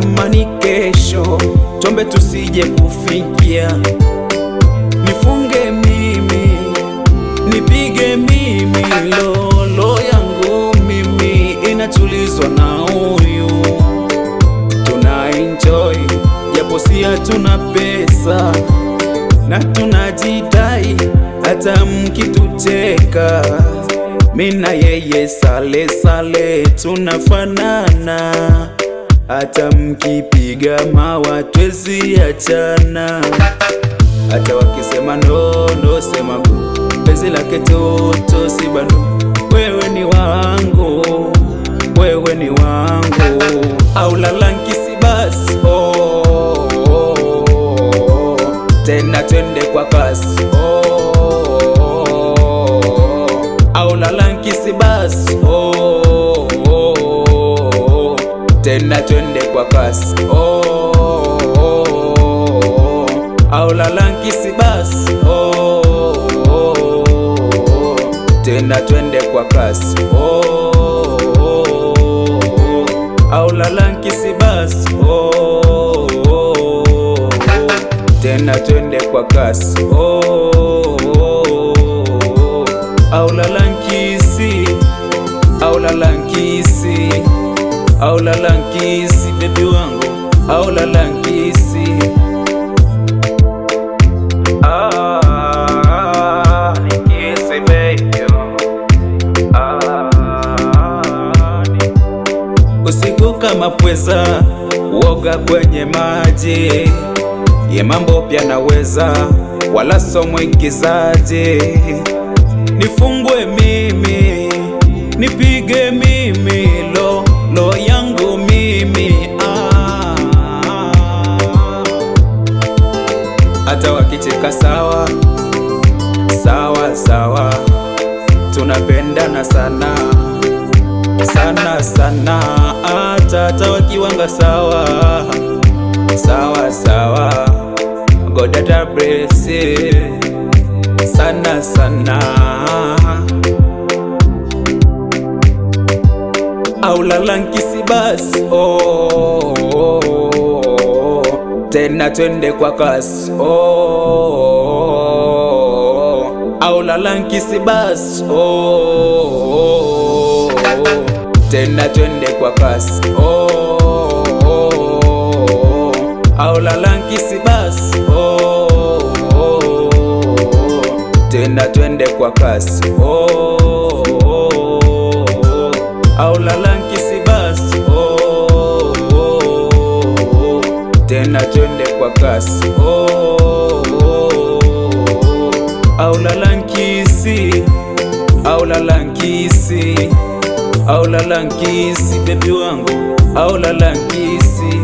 kama ni kesho, tombe tusije kufikia. Nifunge mimi, nipige mimi, lolo yangu mimi inatulizwa na huyu. Tuna enjoy japo si hatuna pesa, na tunajidai hata mkitucheka. Mina yeye sale sale tunafanana, hata mkipiga mawa twezi achana. Hata wakisema no no sema go, penzi lake toto si bando. Wewe ni wangu, wewe ni wangu. Au lalankisi basi tena twende kwa kasi au lalankisi basi tena twende kwa kasi au lalankisi basi tena twende kwa kasi au lalankisi basi tena twende kwa kasi au lalankisi, au lalankisi, au lalankisi baby wangu, au lalankisi. Nikisi baby, usiku kama pweza, uoga kwenye maji, ye mambo pia naweza, wala so mwigizaji. Nifungwe mimi, nipige mimi, lo yangu mimi. Hata wakicheka sawa sawa sawa, tunapendana sana sana sana. Hata wakiwanga sawa sawa sawa, God bless sana sana. Au lalankisi basi tena twende kwa kasi au lalankisi basi tena twende kwa kasi au lalankisi basi tena twende kwa kasi au lalankisi basi tena twende kwa kasi au lalankisi, au lalankisi, au lalankisi baby wangu, au lalankisi.